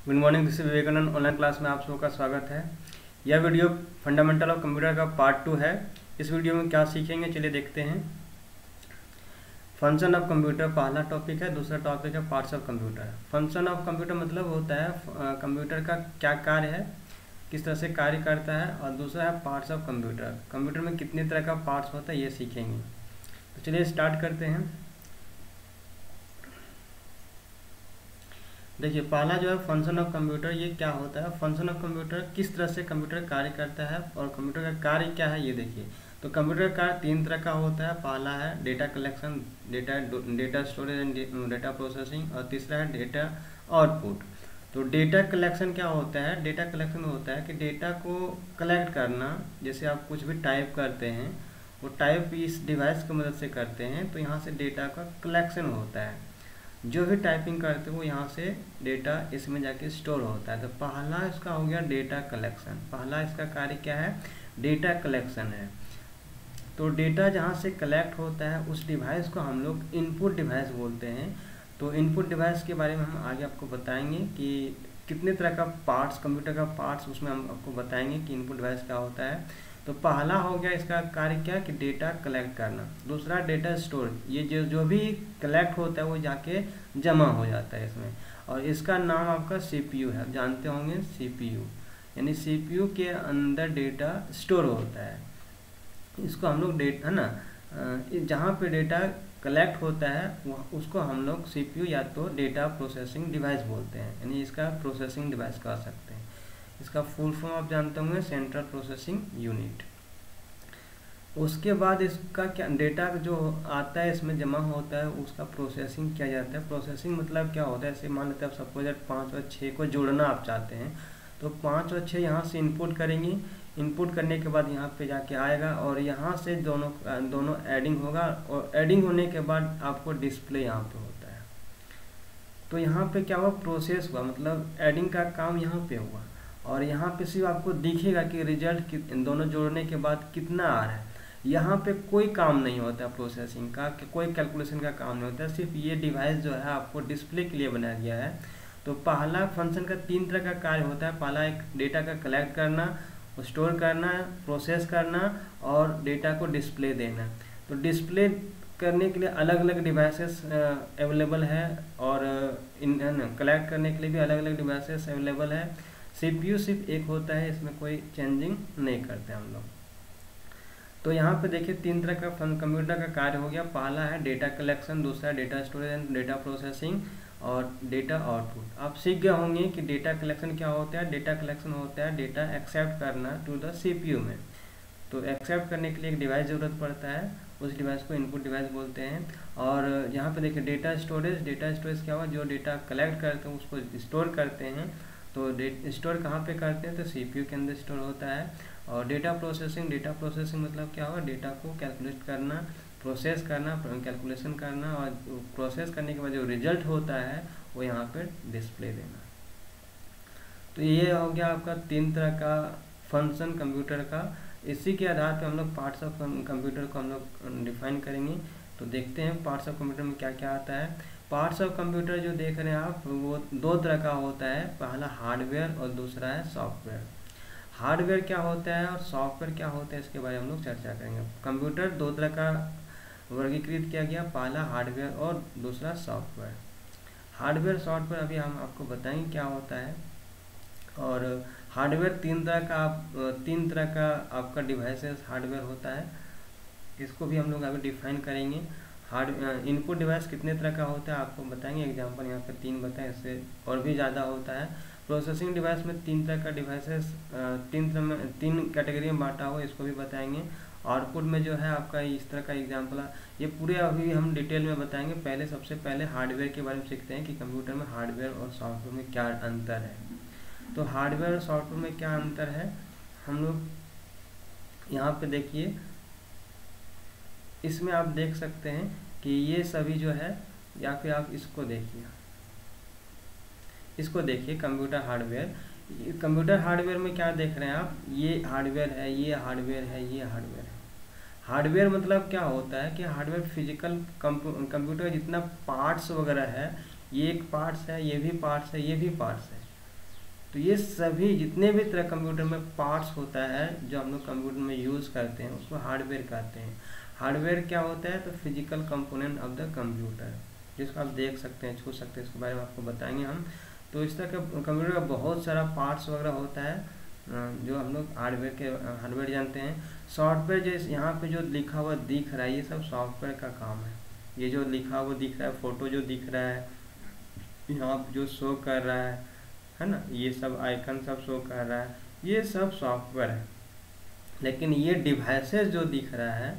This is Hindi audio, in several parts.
Good morning, this is Vivekanand. Online class में आप सबका स्वागत है। यह वीडियो फंडामेंटल ऑफ कंप्यूटर का पार्ट 2 है। इस वीडियो में क्या सीखेंगे चलिए देखते हैं। फंक्शन ऑफ कंप्यूटर पहला टॉपिक है, दूसरा टॉपिक है parts of computer. Function of computer मतलब होता है कंप्यूटर का क्या कार्य है, किस तरह से कार्य करता है, और दूसरा है पार्ट्स ऑफ कंप्यूटर। कंप्यूटर में कितने तरह का पार्ट्स होता है ये सीखेंगे। तो चलिए स्टार्ट करते हैं। देखिए पहला जो है फंक्शन ऑफ कंप्यूटर, ये क्या होता है। फंक्शन ऑफ कंप्यूटर किस तरह से कंप्यूटर कार्य करता है और कंप्यूटर का कार्य क्या है ये देखिए। तो कंप्यूटर का कार्य तीन तरह का होता है। पहला है data collection, data storage and data processing, और तीसरा है डेटा आउटपुट। तो डेटा कलेक्शन क्या होता है। डेटा कलेक्शन होता है कि डेटा को कलेक्ट करना। जैसे आप कुछ भी टाइप करते हैं, वो टाइप इस डिवाइस की मदद से करते हैं, तो यहाँ से डेटा का कलेक्शन होता है। जो भी टाइपिंग करते हो यहाँ से डेटा इसमें जाके स्टोर होता है। तो पहला इसका हो गया डेटा कलेक्शन। पहला इसका कार्य क्या है, डेटा कलेक्शन है। तो डेटा जहाँ से कलेक्ट होता है उस डिवाइस को हम लोग इनपुट डिवाइस बोलते हैं। तो इनपुट डिवाइस के बारे में हम आगे आपको बताएंगे कि कितने तरह का पार्ट्स, कंप्यूटर का पार्ट्स, उसमें हम आपको बताएंगे कि इनपुट डिवाइस क्या होता है। तो पहला हो गया इसका कार्य क्या कि डेटा कलेक्ट करना। दूसरा डेटा स्टोर, ये जो भी कलेक्ट होता है वो जाके जमा हो जाता है इसमें। और इसका नाम आपका सीपीयू है, जानते होंगे सीपीयू, यानी सीपीयू के अंदर डेटा स्टोर होता है। इसको हम लोग डेटा है ना, जहाँ पे डेटा कलेक्ट होता है उसको हम लोग सीपीयू या तो डेटा प्रोसेसिंग डिवाइस बोलते हैं, यानी इसका प्रोसेसिंग डिवाइस कह सकते हैं। इसका फुल फॉर्म आप जानते होंगे सेंट्रल प्रोसेसिंग यूनिट। उसके बाद इसका क्या डेटा जो आता है इसमें जमा होता है, उसका प्रोसेसिंग किया जाता है। प्रोसेसिंग मतलब क्या होता है, ऐसे मान लेते हैं आप सपोज 5 और 6 को जोड़ना आप चाहते हैं, तो 5 और 6 यहाँ से इनपुट करेंगे। इनपुट करने के बाद यहाँ पे जाके आएगा और यहाँ से दोनों एडिंग होगा, और एडिंग होने के बाद आपको डिस्प्ले यहाँ पे होता है। तो यहाँ पे क्या हुआ, प्रोसेस हुआ, मतलब एडिंग का काम यहाँ पे हुआ। और यहाँ पे सिर्फ आपको दिखेगा कि रिजल्ट दोनों जोड़ने के बाद कितना आ रहा है। यहाँ पे कोई काम नहीं होता प्रोसेसिंग का, कि कोई कैलकुलेशन का काम नहीं होता। सिर्फ ये डिवाइस जो है आपको डिस्प्ले के लिए बनाया गया है। तो पहला फंक्शन का 3 तरह का कार्य होता है। पहला एक डेटा का कलेक्ट करना, स्टोर करना, प्रोसेस करना, और डेटा को डिस्प्ले देना। तो डिस्प्ले करने के लिए अलग अलग डिवाइसेस अवेलेबल है, और कलेक्ट करने के लिए भी अलग अलग डिवाइसेस अवेलेबल है। सीपीयू सिर्फ एक होता है, इसमें कोई चेंजिंग नहीं करते हम लोग। तो यहाँ पे देखिए 3 तरह का कंप्यूटर का कार्य हो गया। पहला है डेटा कलेक्शन, दूसरा data storage and data processing, और डेटा आउटपुट। आप सीख गए होंगे कि डेटा कलेक्शन क्या होता है। डेटा कलेक्शन होता है डेटा एक्सेप्ट करना टू द सीपीयू में। तो एक्सेप्ट करने के लिए एक डिवाइस ज़रूरत पड़ता है, उस डिवाइस को इनपुट डिवाइस बोलते हैं। और यहाँ पे देखिए डेटा स्टोरेज, डेटा स्टोरेज क्या हुआ, जो डेटा कलेक्ट करते हैं उसको स्टोर करते हैं। तो स्टोर कहाँ पे करते हैं, तो सीपीयू के अंदर स्टोर होता है। और डेटा प्रोसेसिंग, डेटा प्रोसेसिंग मतलब क्या हुआ, डेटा को कैलकुलेट करना, प्रोसेस करना, कैलकुलेशन करना, और प्रोसेस करने के बाद जो रिजल्ट होता है वो यहाँ पे डिस्प्ले देना। तो ये हो गया आपका 3 तरह का फंक्शन कंप्यूटर का। इसी के आधार पे हम लोग पार्ट्स ऑफ कंप्यूटर को हम लोग डिफाइन करेंगे। तो देखते हैं पार्ट्स ऑफ कंप्यूटर में क्या क्या आता है। पार्ट्स ऑफ कंप्यूटर जो देख रहे हैं आप, वो 2 तरह का होता है। पहला हार्डवेयर और दूसरा है सॉफ्टवेयर। हार्डवेयर क्या होता है और सॉफ्टवेयर क्या होता है, इसके बारे में हम लोग चर्चा करेंगे। कंप्यूटर 2 तरह का वर्गीकृत किया गया, पहला हार्डवेयर और दूसरा सॉफ्टवेयर। हार्डवेयर सॉफ्टवेयर अभी हम आपको बताएंगे क्या होता है। और हार्डवेयर 3 तरह का आपका डिवाइसेस हार्डवेयर होता है, इसको भी हम लोग अभी डिफाइन करेंगे। इनपुट डिवाइस कितने तरह का होता है आपको बताएंगे। एग्जांपल यहाँ पे 3 बताएं, इससे और भी ज़्यादा होता है। प्रोसेसिंग डिवाइस में 3 तरह का डिवाइसेस 3 कैटेगरी में बांटा हुआ, इसको भी बताएंगे। आउटपुट में जो है आपका इस तरह का एग्जांपल है, ये पूरे अभी हम डिटेल में बताएंगे। पहले सबसे पहले हार्डवेयर के बारे में सीखते हैं कि कंप्यूटर में हार्डवेयर और सॉफ्टवेयर में क्या अंतर है। तो हार्डवेयर और सॉफ्टवेयर में क्या अंतर है, हम लोग यहाँ पे देखिए, इसमें आप देख सकते हैं कि ये सभी जो है, या फिर आप इसको देखिए कंप्यूटर हार्डवेयर। कंप्यूटर हार्डवेयर में क्या देख रहे हैं आप, ये हार्डवेयर है, ये हार्डवेयर है, ये हार्डवेयर है। हार्डवेयर मतलब क्या होता है कि हार्डवेयर फिजिकल कंप्यूटर जितना पार्ट्स वगैरह है, ये एक पार्ट्स है, ये भी पार्ट्स है, ये भी पार्ट्स है। तो ये सभी जितने भी तरह कंप्यूटर में पार्ट्स होता है जो हम लोग कंप्यूटर में यूज़ करते हैं उसको हार्डवेयर कहते हैं। हार्डवेयर क्या होता है? तो physical component of the computer, जिसको आप देख सकते हैं, छू सकते हैं, इसके बारे में आपको बताएंगे हम। तो इस तरह का कंप्यूटर का बहुत सारा पार्ट्स वगैरह होता है जो हम लोग हार्डवेयर जानते हैं। सॉफ्टवेयर जैसे यहाँ पे जो लिखा हुआ दिख रहा है ये सब सॉफ्टवेयर का काम है। ये जो लिखा हुआ दिख रहा है, फोटो जो दिख रहा है यहाँ पे जो शो कर रहा है ना, ये सब आइकन सब शो कर रहा है, ये सब सॉफ्टवेयर है। लेकिन ये डिवाइसेस जो दिख रहा है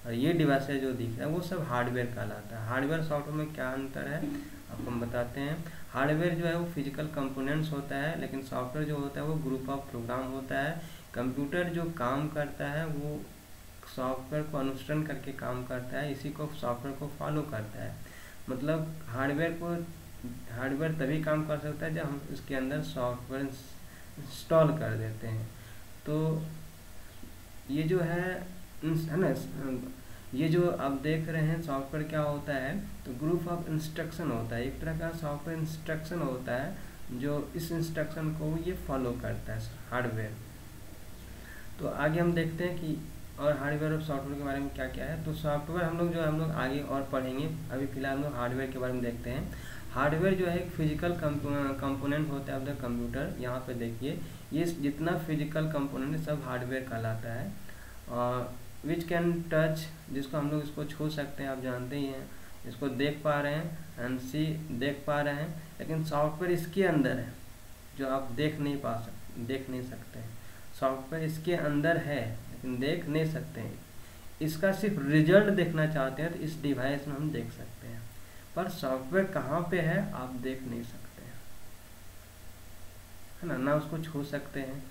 और ये डिवाइसेस जो दिख रहा है वो सब हार्डवेयर कहलाता है। हार्डवेयर सॉफ्टवेयर में क्या अंतर है आपको हम बताते हैं। हार्डवेयर जो है वो फिजिकल कंपोनेंट्स होता है, लेकिन सॉफ्टवेयर जो होता है वो ग्रुप ऑफ प्रोग्राम होता है। कंप्यूटर जो काम करता है वो सॉफ्टवेयर को अनुसरण करके काम करता है, इसी को सॉफ्टवेयर को फॉलो करता है। मतलब हार्डवेयर तभी काम कर सकता है जब हम इसके अंदर सॉफ्टवेयर इंस्टॉल कर देते हैं। तो ये जो है ना, ये जो आप देख रहे हैं सॉफ्टवेयर क्या होता है, तो ग्रुप ऑफ इंस्ट्रक्शन होता है। एक तरह का सॉफ्टवेयर इंस्ट्रक्शन होता है जो इस इंस्ट्रक्शन को ये फॉलो करता है हार्डवेयर। तो आगे हम देखते हैं कि और हार्डवेयर और सॉफ्टवेयर के बारे में क्या क्या है। तो सॉफ्टवेयर हम लोग आगे और पढ़ेंगे, अभी फिलहाल हम लोग हार्डवेयर के बारे में देखते हैं। हार्डवेयर जो है एक फिजिकल कंपोनेंट होता है ऑफ द कंप्यूटर। यहाँ पे देखिए ये जितना फिजिकल कंपोनेंट है सब हार्डवेयर कहलाता है। और विच कैन टच, जिसको हम लोग इसको छू सकते हैं, आप जानते ही हैं, इसको देख पा रहे हैं एंड सी देख पा रहे हैं। लेकिन सॉफ्टवेयर इसके अंदर है जो आप देख नहीं सकते हैं। सॉफ्टवेयर इसके अंदर है लेकिन देख नहीं सकते हैं। इसका सिर्फ रिजल्ट देखना चाहते हैं तो इस डिवाइस में हम देख सकते हैं, पर सॉफ्टवेयर कहाँ पे है आप देख नहीं सकते हैं, है ना उसको छू सकते हैं।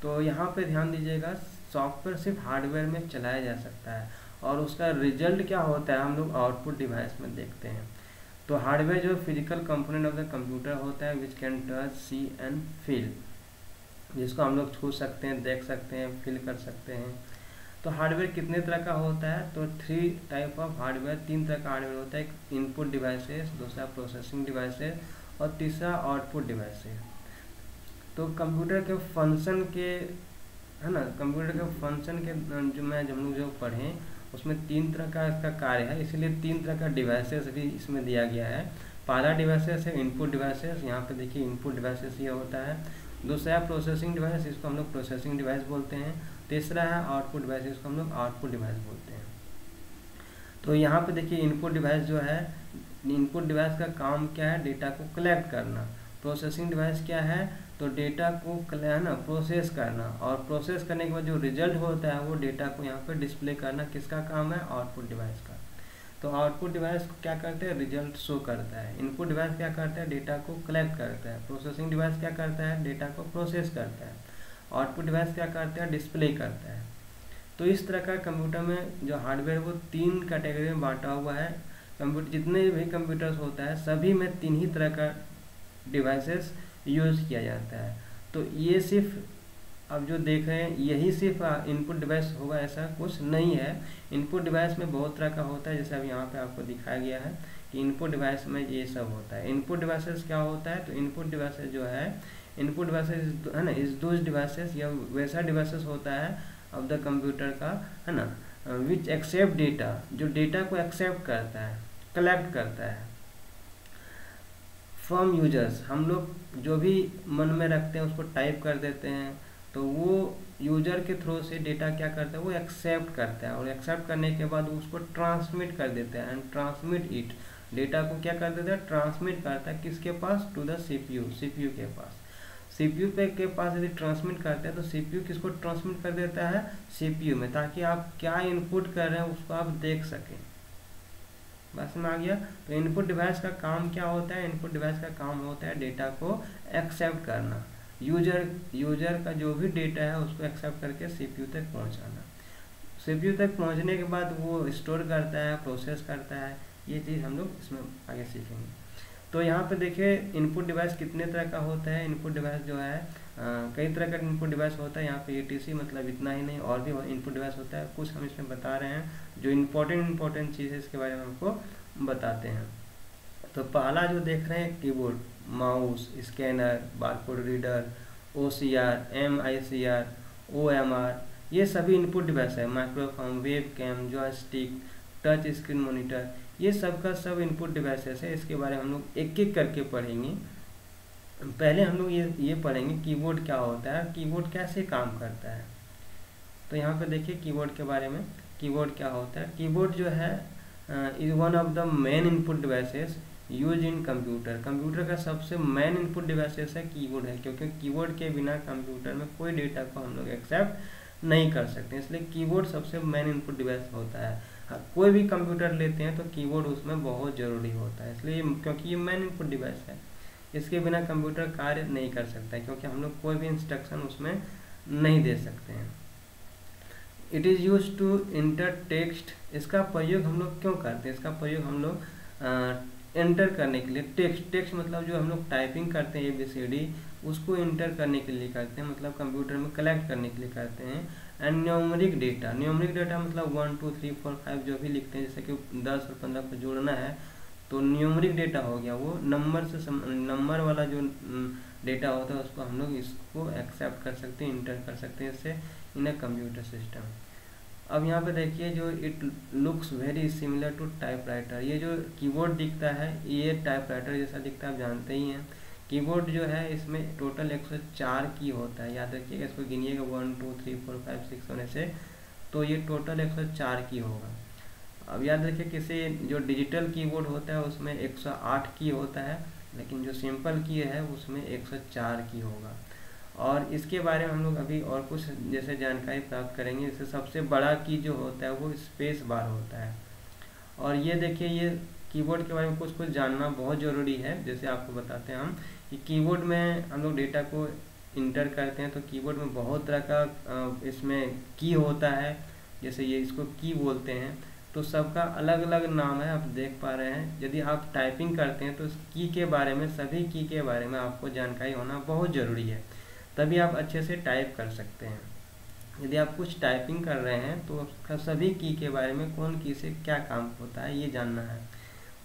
तो यहाँ पे ध्यान दीजिएगा, सॉफ्टवेयर सिर्फ हार्डवेयर में चलाया जा सकता है और उसका रिजल्ट क्या होता है हम लोग आउटपुट डिवाइस में देखते हैं। तो हार्डवेयर जो physical component of the computer होता है which can touch, see and feel, जिसको हम लोग छू सकते हैं, देख सकते हैं, फील कर सकते हैं। तो हार्डवेयर कितने तरह का होता है? तो 3 टाइप ऑफ हार्डवेयर, 3 तरह का हार्डवेयर होता है। एक इनपुट डिवाइसेस, दूसरा प्रोसेसिंग डिवाइसेस और तीसरा आउटपुट डिवाइसेस। तो कंप्यूटर के फंक्शन के, है ना, कंप्यूटर के फंक्शन के हम लोग जो पढ़ें उसमें 3 तरह का इसका कार्य है, इसीलिए 3 तरह का डिवाइसेस भी इसमें दिया गया है। पहला डिवाइसेस है इनपुट डिवाइसेस, यहाँ पे देखिए इनपुट डिवाइसेस ये होता है। दूसरा है प्रोसेसिंग डिवाइस, इसको हम लोग प्रोसेसिंग डिवाइस बोलते हैं। तीसरा है आउटपुट डिवाइस, इसको हम लोग आउटपुट डिवाइस बोलते हैं। तो यहाँ पे देखिए इनपुट डिवाइस जो है, इनपुट डिवाइस का काम क्या है? डेटा को कलेक्ट करना। प्रोसेसिंग डिवाइस क्या है? तो डेटा को प्रोसेस करना, और प्रोसेस करने के बाद जो रिजल्ट होता है वो डेटा को यहाँ पे डिस्प्ले करना। किसका काम है? आउटपुट डिवाइस का। तो आउटपुट डिवाइस क्या करते हैं? रिजल्ट शो करता है। इनपुट डिवाइस क्या करता है? डेटा को कलेक्ट करता है। प्रोसेसिंग डिवाइस क्या करता है? डेटा को प्रोसेस करता है। आउटपुट डिवाइस क्या करता है? डिस्प्ले करता है। तो इस तरह का कंप्यूटर में जो हार्डवेयर वो 3 कैटेगरी में बांटा हुआ है। कंप्यूटर जितने भी कंप्यूटर्स होता है सभी में 3 ही तरह का डिवाइसेस यूज़ किया जाता है। तो ये सिर्फ अब जो देख रहे हैं यही सिर्फ इनपुट डिवाइस होगा ऐसा कुछ नहीं है। इनपुट डिवाइस में बहुत तरह का होता है, जैसे अब यहाँ पे आपको दिखाया गया है कि इनपुट डिवाइस में ये सब होता है। इनपुट डिवाइसेस क्या होता है? तो इनपुट डिवाइसेस जो है, इनपुट डिवाइसेस है ना, इस दोज डिवाइसेस या वैसा डिवाइसेस होता है ऑफ द कंप्यूटर का, है ना, विच एक्सेप्ट डेटा, जो डेटा को एक्सेप्ट करता है, कलेक्ट करता है फ्रॉम यूजर्स। हम लोग जो भी मन में रखते हैं उसको टाइप कर देते हैं, तो वो यूजर के थ्रू से डेटा क्या करता है? वो एक्सेप्ट करता है, और एक्सेप्ट करने के बाद उसको ट्रांसमिट कर देता है। एंड ट्रांसमिट इट, डेटा को क्या कर देता है? ट्रांसमिट करता है। किसके पास? टू द सीपीयू, सीपीयू के पास। सीपीयू के पास यदि ट्रांसमिट करते हैं तो सीपीयू किसको ट्रांसमिट कर देता है? सीपीयू में, ताकि आप क्या इनपुट कर रहे हैं उसको आप देख सकें। बस में आ गया। तो इनपुट डिवाइस का काम क्या होता है? इनपुट डिवाइस का काम होता है डेटा को एक्सेप्ट करना। यूजर का जो भी डेटा है उसको एक्सेप्ट करके सीपीयू तक पहुंचाना। सीपीयू तक पहुंचने के बाद वो स्टोर करता है, प्रोसेस करता है। ये चीज़ हम लोग इसमें आगे सीखेंगे। तो यहाँ पे देखिए इनपुट डिवाइस कितने तरह का होता है। इनपुट डिवाइस जो है कई तरह का इनपुट डिवाइस होता है। यहाँ पे ETC मतलब इतना ही नहीं, और भी इनपुट डिवाइस होता है। कुछ हम इसमें बता रहे हैं जो इम्पोर्टेंट चीज़ है इसके बारे में हमको बताते हैं। तो पहला जो देख रहे हैं keyboard, mouse, scanner, barcode reader, OCR, MICR, OMR, ये सभी इनपुट डिवाइस है। Microphone, web cam, joystick, touch screen monitor, ये सब का सब इनपुट डिवाइसेस है। इसके बारे में हम लोग एक एक करके पढ़ेंगे। पहले हम लोग ये पढ़ेंगे कीबोर्ड क्या होता है, कीबोर्ड कैसे काम करता है। तो यहाँ पे देखिए कीबोर्ड के बारे में, कीबोर्ड क्या होता है। कीबोर्ड जो है is one of the main input devices use in computer. Computer का सबसे मेन इनपुट डिवाइसेस है कीबोर्ड है, क्योंकि कीबोर्ड के बिना कंप्यूटर में कोई डेटा को हम लोग एक्सेप्ट नहीं कर सकते, इसलिए कीबोर्ड सबसे मेन इनपुट डिवाइस होता है। हाँ, कोई भी कंप्यूटर लेते हैं तो कीबोर्ड उसमें बहुत ज़रूरी होता है, इसलिए क्योंकि ये मेन इनपुट डिवाइस है। इसके बिना कंप्यूटर कार्य नहीं कर सकता है, क्योंकि हम लोग कोई भी इंस्ट्रक्शन उसमें नहीं दे सकते हैं। It is use to enter text. इसका प्रयोग हम लोग क्यों करते हैं, इसका प्रयोग हम लोग एंटर करने के लिए, टेक्स्ट मतलब जो हम लोग टाइपिंग करते हैं ABCD, उसको इंटर करने के लिए करते हैं, मतलब कंप्यूटर में कलेक्ट करने के लिए करते हैं। एंड न्यूमरिक डेटा मतलब 1 2 3 4 5 जो भी लिखते हैं, जैसे कि 10 और 15 को जोड़ना है तो न्यूमरिक डेटा हो गया, वो नंबर वाला जो डेटा होता है उसको हम लोग इसको एक्सेप्ट कर सकते हैं, इंटर कर सकते हैं इससे इन अ कंप्यूटर सिस्टम। अब यहाँ पे देखिए जो it looks very similar to typewriter, ये जो कीबोर्ड दिखता है ये टाइपराइटर जैसा दिखता है, आप जानते ही हैं। कीबोर्ड जो है इसमें टोटल 104 की होता है, याद रखिएगा, इसको गिनिएगा 1 2 3 4 5 6 होने से, तो ये टोटल 104 की होगा। अब याद रखिए किसी जो डिजिटल कीबोर्ड होता है उसमें 108 की होता है, लेकिन जो सिंपल की है उसमें 104 की होगा। और इसके बारे में हम लोग अभी और कुछ जैसे जानकारी प्राप्त करेंगे। जैसे सबसे बड़ा की जो होता है वो स्पेस बार होता है। और ये देखिए ये कीबोर्ड के बारे में कुछ जानना बहुत ज़रूरी है। जैसे आपको बताते हैं हम कि कीबोर्ड में हम लोग डेटा को इंटर करते हैं, तो कीबोर्ड में बहुत तरह का इसमें की होता है, जैसे ये इसको की बोलते हैं, तो सबका अलग अलग नाम है, आप देख पा रहे हैं। यदि आप टाइपिंग करते हैं तो इस की के बारे में, सभी की के बारे में आपको जानकारी होना बहुत ज़रूरी है, तभी आप अच्छे से टाइप कर सकते हैं। यदि आप कुछ टाइपिंग कर रहे हैं तो उसका सभी की के बारे में, कौन की से क्या काम होता है ये जानना है।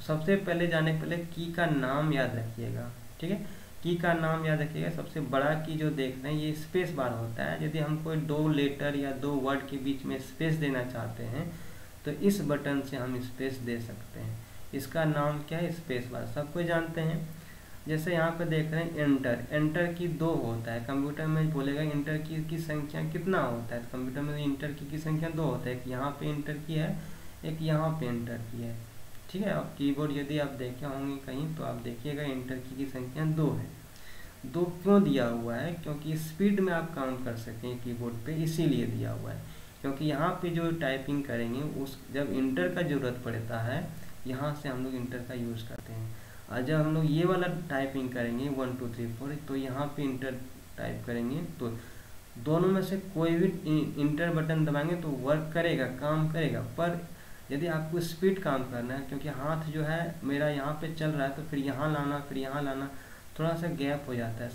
सबसे पहले जाने के पहले की का नाम याद रखिएगा, ठीक है। की का नाम याद रखिएगा। सबसे बड़ा की जो देख रहे हैं ये स्पेस बार होता है। यदि हम कोई 2 लेटर या 2 वर्ड के बीच में स्पेस देना चाहते हैं तो इस बटन से हम स्पेस दे सकते हैं। इसका नाम क्या है, स्पेस बार, सबको जानते हैं। जैसे यहाँ पे देख रहे हैं एंटर की 2 होता है। कंप्यूटर में बोलेगा इंटर की संख्या कितना होता है, तो कंप्यूटर में इंटर की संख्या 2 होता है। एक यहाँ पे इंटर की है, एक यहाँ पे इंटर की है, ठीक है। अब कीबोर्ड यदि आप देखे होंगे कहीं तो आप देखिएगा इंटर की संख्या 2 है। 2 क्यों दिया हुआ है, क्योंकि स्पीड में आप काउंट कर सकें कीबोर्ड पे, इसीलिए दिया हुआ है। क्योंकि यहाँ पे जो टाइपिंग करेंगे उस जब इंटर का ज़रूरत पड़ता है, यहाँ से हम लोग इंटर का यूज़ करते हैं। और जब हम लोग ये वाला टाइपिंग करेंगे 1 2 3 4, तो यहाँ पे इंटर टाइप करेंगे, तो दोनों में से कोई भी इंटर बटन दबाएंगे तो वर्क करेगा, काम करेगा। पर यदि आपको स्पीड काम करना है, क्योंकि हाथ जो है मेरा यहाँ पे चल रहा है, तो फिर यहाँ लाना फिर यहाँ लाना, थोड़ा सा गैप हो जाता है,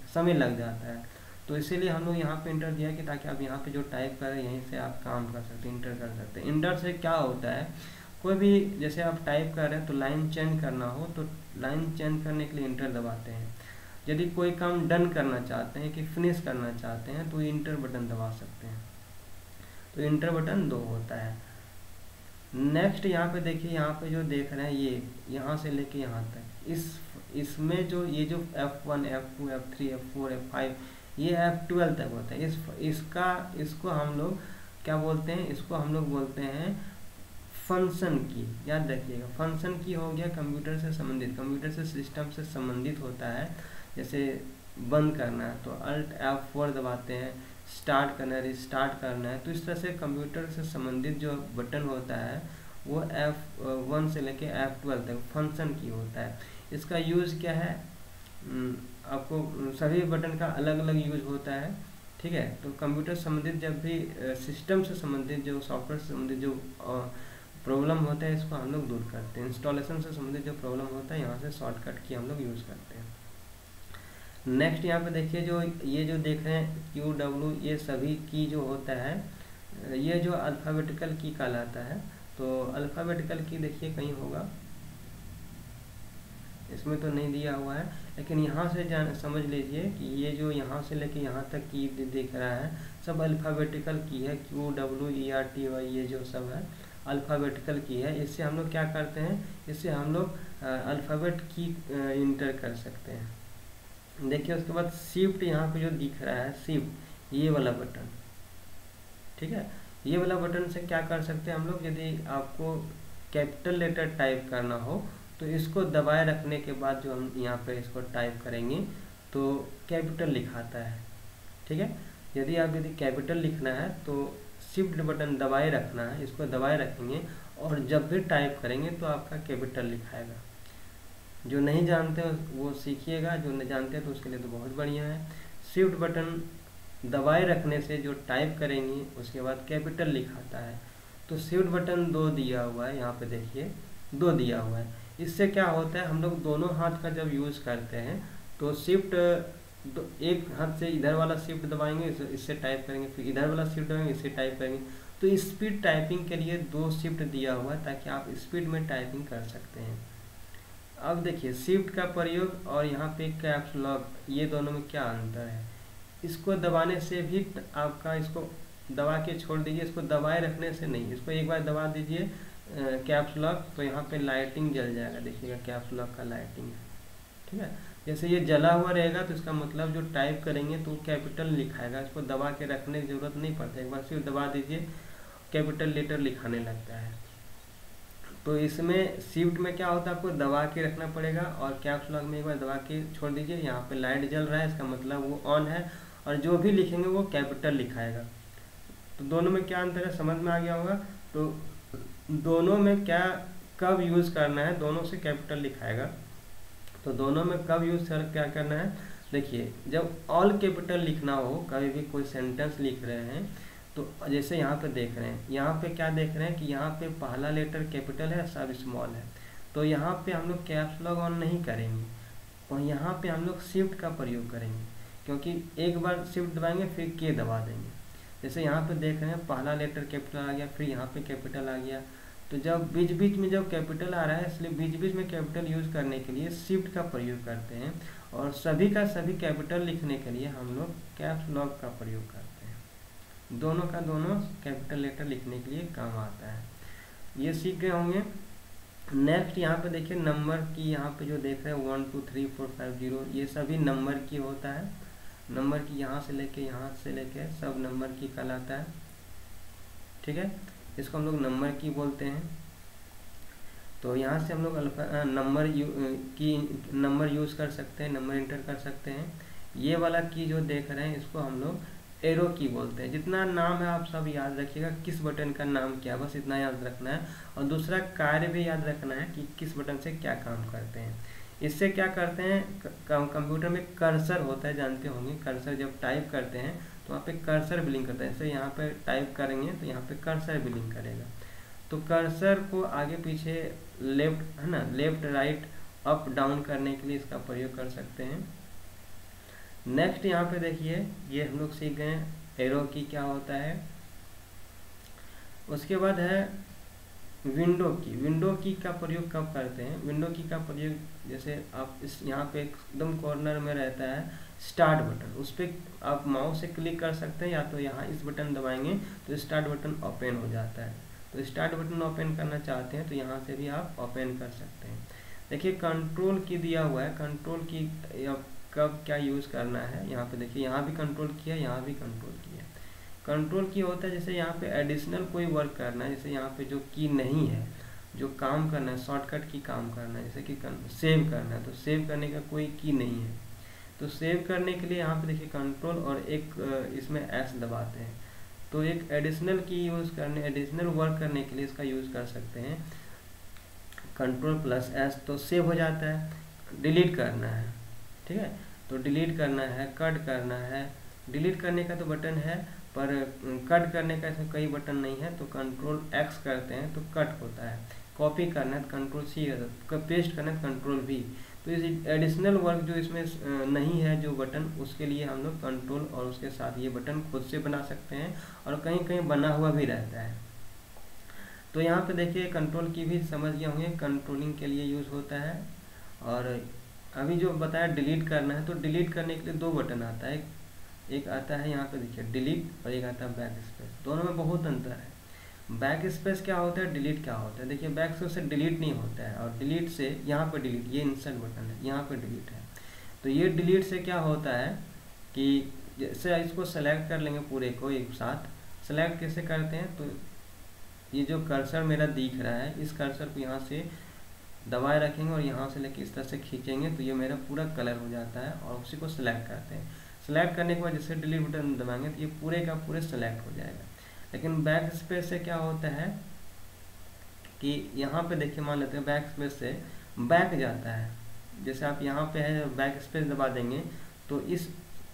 समय लग जाता है। तो इसीलिए हम लोग यहाँ पे इंटर दिया कि ताकि आप यहाँ पे जो टाइप कर रहे हैं यहीं से आप काम कर सकते हैं, इंटर कर सकते हैं। इंटर से क्या होता है, कोई भी जैसे आप टाइप कर रहे हैं तो लाइन चेंज करना हो तो लाइन चेंज करने के लिए इंटर दबाते हैं। यदि कोई काम डन करना चाहते हैं कि फिनिश करना चाहते हैं तो इंटर बटन दबा सकते हैं। तो इंटर बटन 2 होता है। नेक्स्ट यहाँ पे देखिए, यहाँ पे जो देख रहे हैं ये यहाँ से लेके यहाँ तक, इसमें जो ये जो F1 F2 F3 F4 F5 ये F12 तक होता है। इसको हम लोग क्या बोलते हैं, इसको हम लोग बोलते हैं फंक्शन की। याद रखिएगा, फंक्शन की हो गया कंप्यूटर से संबंधित, कंप्यूटर से सिस्टम से संबंधित होता है। जैसे बंद करना है तो Alt F4 दबाते हैं, स्टार्ट करना है, रिस्टार्ट करना है, तो इस तरह से कंप्यूटर से संबंधित जो बटन होता है वो F1 से लेके F12 तक फंक्शन की होता है। इसका यूज़ क्या है, आपको सभी बटन का अलग अलग यूज होता है, ठीक है। तो कंप्यूटर से संबंधित जब भी सिस्टम से संबंधित जो सॉफ्टवेयर से संबंधित जो प्रॉब्लम होता है इसको हम लोग दूर करते हैं। इंस्टॉलेशन से संबंधित जो प्रॉब्लम होता है यहाँ से शॉर्टकट की हम लोग यूज़ करते हैं। नेक्स्ट यहाँ पे देखिए जो ये जो देख रहे हैं QW, ये सभी की जो होता है ये जो अल्फ़ाबेटिकल की कहलाता है। तो अल्फ़ाबेटिकल की देखिए कहीं होगा, इसमें तो नहीं दिया हुआ है, लेकिन यहाँ से जान समझ लीजिए कि ये जो यहाँ से लेके यहाँ तक की दिख रहा है सब अल्फ़ाबेटिकल की है, QWERTY ये जो सब है अल्फ़ाबेटिकल की है। इससे हम लोग क्या करते हैं, इससे हम लोग अल्फ़ाबेट की इंटर कर सकते हैं। देखिए उसके बाद शिफ्ट यहाँ पे जो दिख रहा है शिफ्ट, ये वाला बटन, ठीक है, ये वाला बटन से क्या कर सकते हैं हम लोग, यदि आपको कैपिटल लेटर टाइप करना हो तो इसको दबाए रखने के बाद जो हम यहाँ पे इसको टाइप करेंगे तो कैपिटल लिखाता है, ठीक है। यदि कैपिटल लिखना है तो शिफ्ट बटन दबाए रखना है, इसको दबाए रखेंगे और जब भी टाइप करेंगे तो आपका कैपिटल लिखाएगा। जो नहीं जानते वो सीखिएगा, जो नहीं जानते तो उसके लिए तो बहुत बढ़िया है। शिफ्ट बटन दबाए रखने से जो टाइप करेंगे उसके बाद कैपिटल लिखाता है। तो शिफ्ट बटन 2 दिया हुआ है, यहाँ पे देखिए 2 दिया हुआ है। इससे क्या होता है, हम लोग दोनों हाथ का जब यूज़ करते हैं तो शिफ्ट एक हाथ से इधर वाला शिफ्ट दबाएंगे इससे टाइप करेंगे, फिर इधर वाला शिफ्ट दबाएंगे इससे टाइप करेंगे। तो स्पीड टाइपिंग के लिए 2 शिफ्ट दिया हुआ है ताकि आप स्पीड में टाइपिंग कर सकते हैं। अब देखिए शिफ्ट का प्रयोग और यहाँ पे कैप्स लॉक, ये दोनों में क्या अंतर है। इसको दबाने से भी आपका, इसको दबा के छोड़ दीजिए, इसको दबाए रखने से नहीं, इसको एक बार दबा दीजिए कैप्स लॉक तो यहाँ पे लाइटिंग जल जाएगा, देखिएगा कैप्स लॉक का लाइटिंग है, ठीक है। जैसे ये जला हुआ रहेगा तो इसका मतलब जो टाइप करेंगे तो कैपिटल लिखाएगा, इसको दबा के रखने की जरूरत नहीं पड़ता, एक बार सिर्फ दबा दीजिए कैपिटल लेटर लिखाने लगता है। तो इसमें शिफ्ट में क्या होता है, आपको दबा के रखना पड़ेगा और कैप्स लॉक में एक बार दबा के छोड़ दीजिए, यहाँ पे लाइट जल रहा है इसका मतलब वो ऑन है और जो भी लिखेंगे वो कैपिटल लिखाएगा। तो दोनों में क्या अंतर है समझ में आ गया होगा। तो दोनों में क्या कब यूज़ करना है, दोनों से कैपिटल लिखाएगा। तो दोनों में कब यूज़ क्या करना है, देखिए जब ऑल कैपिटल लिखना हो, कभी भी कोई सेंटेंस लिख रहे हैं तो जैसे यहाँ पे देख रहे हैं, यहाँ पे क्या देख रहे हैं कि यहाँ पे पहला लेटर कैपिटल है सब स्मॉल है, तो यहाँ पे हम लोग कैप्स लॉक ऑन नहीं करेंगे और यहाँ पे हम लोग शिफ्ट का प्रयोग करेंगे, क्योंकि एक बार शिफ्ट दबाएंगे फिर के दबा देंगे। जैसे यहाँ पे देख रहे हैं पहला लेटर कैपिटल आ गया, फिर यहाँ पे कैपिटल आ गया, तो जब बीच बीच में जब कैपिटल आ रहा है इसलिए बीच बीच में कैपिटल यूज़ करने के लिए शिफ्ट का प्रयोग करते हैं और सभी का सभी कैपिटल लिखने के लिए हम लोग कैप्स लॉक का प्रयोग करते हैं। दोनों का दोनों कैपिटल लेटर लिखने के लिए काम आता है। ये सीख गए होंगे। नेक्स्ट यहाँ पे देखिए नंबर की, यहाँ पे जो देख रहे हैं 1 2 3 4 5 0, ये सभी नंबर की होता है। नंबर की यहाँ से लेके सब नंबर की कहलाता है, ठीक है। इसको हम लोग नंबर की बोलते हैं। तो यहाँ से हम लोग नंबर यूज़ कर सकते हैं, नंबर इंटर कर सकते हैं। ये वाला की जो देख रहे हैं इसको हम लोग एरो की बोलते हैं। जितना नाम है आप सब याद रखिएगा, किस बटन का नाम क्या है, बस इतना याद रखना है। और दूसरा कार्य भी याद रखना है कि किस बटन से क्या काम करते हैं। इससे क्या करते हैं, कंप्यूटर में कर्सर होता है, जानते होंगे। कर्सर जब टाइप करते हैं तो वहाँ पे कर्सर बिलिंग करता है। जैसे यहाँ पे टाइप करेंगे तो यहाँ पे कर्सर बिलिंग करेगा। तो कर्सर को आगे पीछे लेफ्ट है ना, लेफ्ट राइट अप डाउन करने के लिए इसका प्रयोग कर सकते हैं। नेक्स्ट यहाँ पे देखिए, ये हम लोग सीख गए एरो की क्या होता है। उसके बाद है विंडो की। विंडो की का प्रयोग कब करते हैं, विंडो की का प्रयोग जैसे आप इस यहाँ पे एकदम कॉर्नर में रहता है स्टार्ट बटन, उस पर आप माउस से क्लिक कर सकते हैं, या तो यहाँ इस बटन दबाएंगे तो स्टार्ट बटन ओपन हो जाता है। तो स्टार्ट बटन ओपन करना चाहते हैं तो यहाँ से भी आप ओपन कर सकते हैं। देखिए कंट्रोल की दिया हुआ है, कंट्रोल की कब क्या यूज़ करना है। यहाँ पे देखिए, यहाँ भी कंट्रोल की है, यहाँ भी कंट्रोल की है। कंट्रोल की होता है जैसे यहाँ पे एडिशनल कोई वर्क करना है, जैसे यहाँ पे जो की नहीं है, जो काम करना है, शॉर्टकट की काम करना है, जैसे कि सेव करना है, तो सेव करने का कोई की नहीं है, तो सेव करने के लिए यहाँ पे देखिए कंट्रोल और एक इसमें एस दबाते हैं। तो एक एडिशनल की यूज़ करने, एडिशनल वर्क करने के लिए इसका यूज़ कर सकते हैं कंट्रोल प्लस एस, तो सेव हो जाता है। डिलीट करना है, ठीक है, तो डिलीट करना है, कट करना है। डिलीट करने का तो बटन है पर कट करने का इसमें कई बटन नहीं है, तो कंट्रोल एक्स करते हैं तो कट होता है। कॉपी करना है तो कंट्रोल सी, पेस्ट करना है तो कंट्रोल वी। तो इस एडिशनल वर्क जो इसमें नहीं है जो बटन, उसके लिए हम लोग कंट्रोल और उसके साथ ये बटन खुद से बना सकते हैं और कहीं कहीं बना हुआ भी रहता है। तो यहाँ पे देखिए कंट्रोल की भी समझ गए होंगे, कंट्रोलिंग के लिए यूज़ होता है। और अभी जो बताया डिलीट करना है, तो डिलीट करने के लिए दो बटन आता है, एक आता है यहाँ पे देखिए डिलीट, और एक आता है बैक स्पेस। दोनों में बहुत अंतर है। बैक स्पेस क्या होता है, डिलीट क्या होता है। देखिए बैक स्पेस से डिलीट नहीं होता है, और डिलीट से यहाँ पे डिलीट, ये इंसर्ट बटन है, यहाँ पे डिलीट है। तो ये डिलीट से क्या होता है कि जैसे इसको सेलेक्ट कर लेंगे पूरे को एक साथ। सेलेक्ट कैसे करते हैं, तो ये जो कर्सर मेरा दिख रहा है, इस कर्सर को यहाँ से दबाए रखेंगे और यहाँ से लेके इस तरह से खींचेंगे, तो ये मेरा पूरा कलर हो जाता है, और उसी को सिलेक्ट करते हैं। सेलेक्ट करने के बाद जैसे डिलीट बटन दबाएंगे तो ये पूरे का पूरे सेलेक्ट हो जाएगा। लेकिन बैक स्पेस से क्या होता है कि यहाँ पे देखिए, मान लेते हैं बैक स्पेस से बैक जाता है। जैसे आप यहाँ पे है बैक स्पेस दबा देंगे तो इस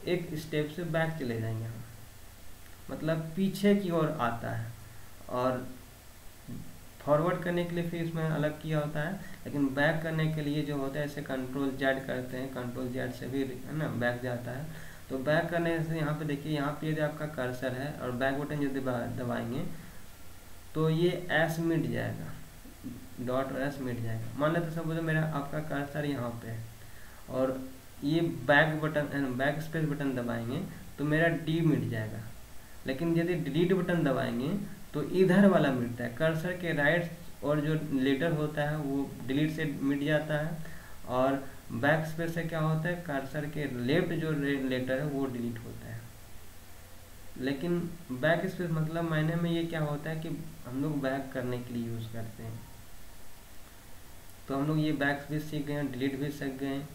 एक स्टेप से बैक चले जाएंगे हम, मतलब पीछे की ओर आता है। और फॉरवर्ड करने के लिए फिर इसमें अलग किया होता है, लेकिन बैक करने के लिए जो होता है ऐसे कंट्रोल जेड करते हैं, कंट्रोल जेड से भी है ना बैक जाता है। तो बैक करने से यहाँ पे देखिए, यहाँ पे यदि आपका कर्सर है और बैक बटन यदि दबाएंगे तो ये एस मिट जाएगा, डॉट और एस मिट जाएगा। मान लेते सब मेरा आपका कर्सर यहाँ पे है और ये back button back space button दबाएंगे तो मेरा डी मिट जाएगा। लेकिन यदि डिलीट बटन दबाएंगे तो इधर वाला मिटता है, कर्सर के राइट और जो लेटर होता है वो डिलीट से मिट जाता है, और बैक स्पेस से क्या होता है, कर्सर के लेफ्ट जो लेटर है वो डिलीट होता है। लेकिन बैक स्पेस मतलब मायने में ये क्या होता है कि हम लोग बैक करने के लिए यूज़ करते हैं। तो हम लोग ये बैक स्पेस सीख गए हैं, डिलीट भी सीख गए हैं।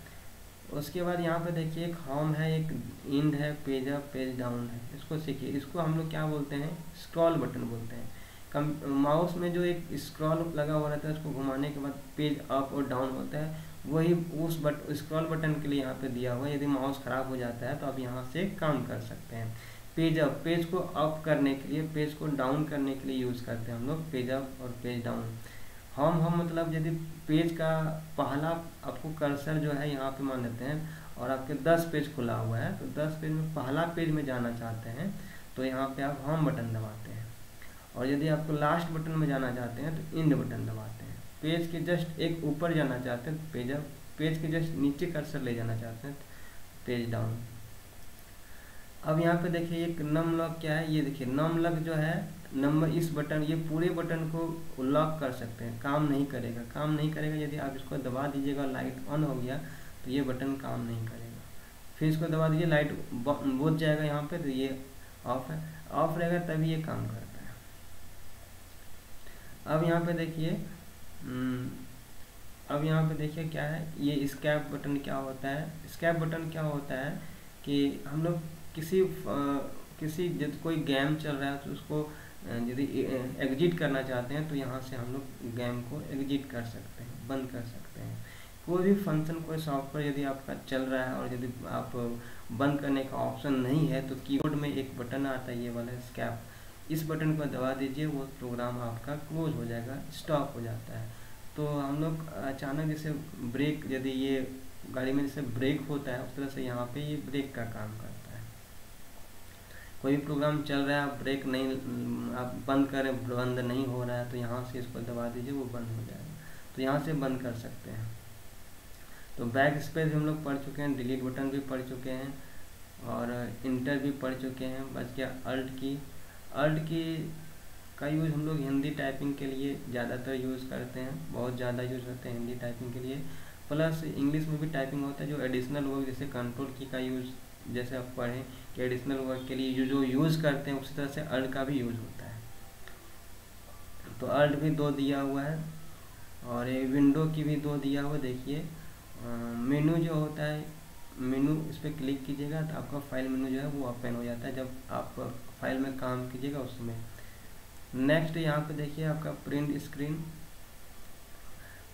उसके बाद यहाँ पे देखिए एक होम है, एक इंड है, पेज अप पेज डाउन है, इसको सीखिए। इसको हम लोग क्या बोलते हैं, स्क्रॉल बटन बोलते हैं। माउस में जो एक स्क्रॉल लगा हुआ रहता है उसको घुमाने के बाद पेज अप और डाउन होता है, वही उस स्क्रॉल बटन के लिए यहाँ पे दिया हुआ है। यदि माउस खराब हो जाता है तो आप यहाँ से काम कर सकते हैं। पेज अप, पेज को अप करने के लिए, पेज को डाउन करने के लिए यूज़ करते हैं हम लोग पेज अप और पेज डाउन। हम मतलब यदि पेज का पहला आपको कर्सर जो है यहाँ पे मान लेते हैं और आपके 10 पेज खुला हुआ है, तो 10 पेज में पहला पेज में जाना चाहते हैं तो यहाँ पे आप होम बटन दबाते हैं। और यदि आपको लास्ट बटन में जाना चाहते हैं तो इंड बटन दबाते हैं। पेज के जस्ट एक ऊपर जाना चाहते हैं पेज अप, पेज के जस्ट नीचे कर्सर ले जाना चाहते हैं पेज डाउन। अब यहाँ पे देखिए एक नम लॉक क्या है, ये देखिए नम लॉक जो है नंबर, इस बटन, ये पूरे बटन को लॉक कर सकते हैं, काम नहीं करेगा। काम नहीं करेगा यदि आप इसको दबा दीजिएगा, लाइट ऑन हो गया तो ये बटन काम नहीं करेगा। फिर इसको दबा दीजिए, लाइट बुझ जाएगा यहाँ पे, तो ये ऑफ है, ऑफ रहेगा तभी ये काम करता है। अब यहाँ पे देखिए अब यहाँ पे देखिए क्या है, ये स्कैप बटन क्या होता है। स्कैप बटन क्या होता है कि हम लोग किसी जब कोई गेम चल रहा है तो उसको यदि एग्जिट करना चाहते हैं तो यहाँ से हम लोग गेम को एग्जिट कर सकते हैं, बंद कर सकते हैं। कोई भी फंक्शन, कोई सॉफ्टवेयर यदि आपका चल रहा है और यदि आप बंद करने का ऑप्शन नहीं है तो कीबोर्ड में एक बटन आता है, ये वाला स्कैप, इस बटन को दबा दीजिए, वो प्रोग्राम आपका क्लोज हो जाएगा, स्टॉप हो जाता है। तो हम लोग अचानक जैसे ब्रेक, यदि ये गाड़ी में जैसे ब्रेक होता है उस तरह से यहाँ पे ये ब्रेक का काम करता है। कोई भी प्रोग्राम चल रहा है, आप ब्रेक नहीं, आप बंद करें, बंद नहीं हो रहा है तो यहाँ से इसको दबा दीजिए, वो बंद हो जाएगा। तो यहाँ से बंद कर सकते हैं। तो बैक स्पेस हम लोग पढ़ चुके हैं, डिलीट बटन भी पढ़ चुके हैं और इंटर भी पढ़ चुके हैं। बच गया अल्ट की। अल्ट की का यूज़ हम लोग हिंदी टाइपिंग के लिए ज़्यादातर यूज़ करते हैं, बहुत ज़्यादा यूज़ करते हैं हिंदी टाइपिंग के लिए। प्लस इंग्लिश में भी टाइपिंग होता है, जो एडिशनल वर्क जैसे कंट्रोल की का यूज़, जैसे आप पढ़ें कि एडिशनल वर्क के लिए जो यूज़ करते हैं उसी तरह से अल्ट का भी यूज़ होता है। तो अल्ट भी 2 दिया हुआ है और ये विंडो की भी 2 दिया हुआ। देखिए मेनू जो होता है, मेनू इस पर क्लिक कीजिएगा तो आपका फाइल मेनू जो है वो ओपन हो जाता है जब आप फाइल में काम कीजिएगा उसमें। नेक्स्ट यहाँ पे देखिए आपका प्रिंट स्क्रीन,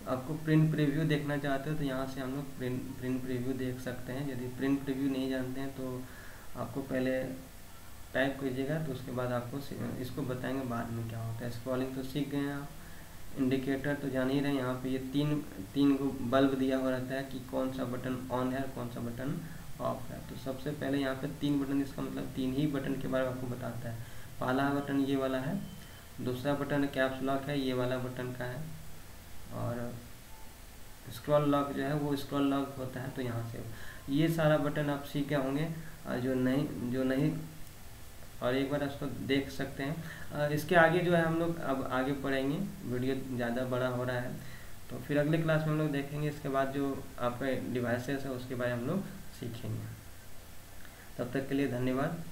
आपको प्रिंट प्रीव्यू देखना चाहते हो तो यहाँ से हम लोग प्रिंट प्रीव्यू देख सकते हैं। यदि प्रिंट प्रीव्यू नहीं जानते हैं तो आपको पहले टाइप कीजिएगा, तो उसके बाद आपको इसको बताएंगे बाद में क्या होता है। स्क्रॉलिंग तो सीख गए हैं आप। इंडिकेटर तो जान ही रहे हैं, यहाँ पे ये तीन को बल्ब दिया हुआ रहता है कि कौन सा बटन ऑन है और कौन सा बटन ऑफ है। तो सबसे पहले यहाँ पे 3 बटन, इसका मतलब 3 ही बटन के बारे में आपको बताता है। पहला बटन ये वाला है, दूसरा बटन कैप्स लॉक है, ये वाला बटन का है, और स्क्रॉल लॉक जो है वो स्क्रॉल लॉक होता है, तो यहाँ से ये सारा बटन आप सीख गए होंगे। जो नहीं और एक बार इसको देख सकते हैं। इसके आगे जो है हम लोग अब आगे पढ़ेंगे, वीडियो ज़्यादा बड़ा हो रहा है, तो फिर अगले क्लास में हम लोग देखेंगे। इसके बाद जो आपके डिवाइसेस है उसके बारे में हम लोग सीखेंगे। तब तक के लिए धन्यवाद।